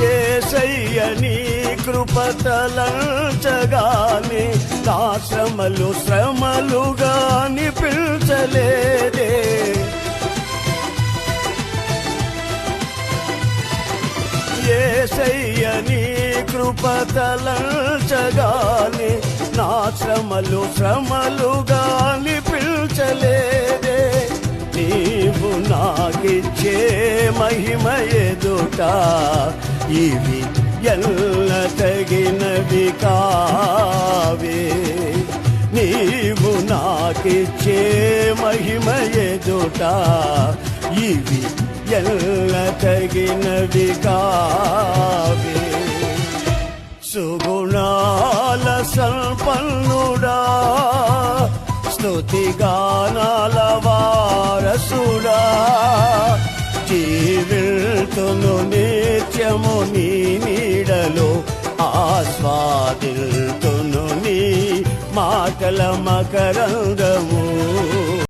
యేసయ్య నీ కృప తలంచగానే నా శ్రమలు శ్రమలుగా అనిపించలేదే. యేసయ్య నీ కృప తలంచగానే నా శ్రమలు శ్రమలుగా అనిపించలేదే. నీవు నాకిచ్చే మహిమ ఎదుట ఇవి ఎల్ల తగినవి కావే. నీవు నాకిచ్చే మహిమ ఎదుట ఇవి ఎల్ల తగినవి కావే. సుగుణాల సంపన్నుడా, స్తుతిగానాల వారసుడా, జీవితును నిత్యము నీ నీడలో ఆస్వాదిల్తును నీ మాటల మకరంగము.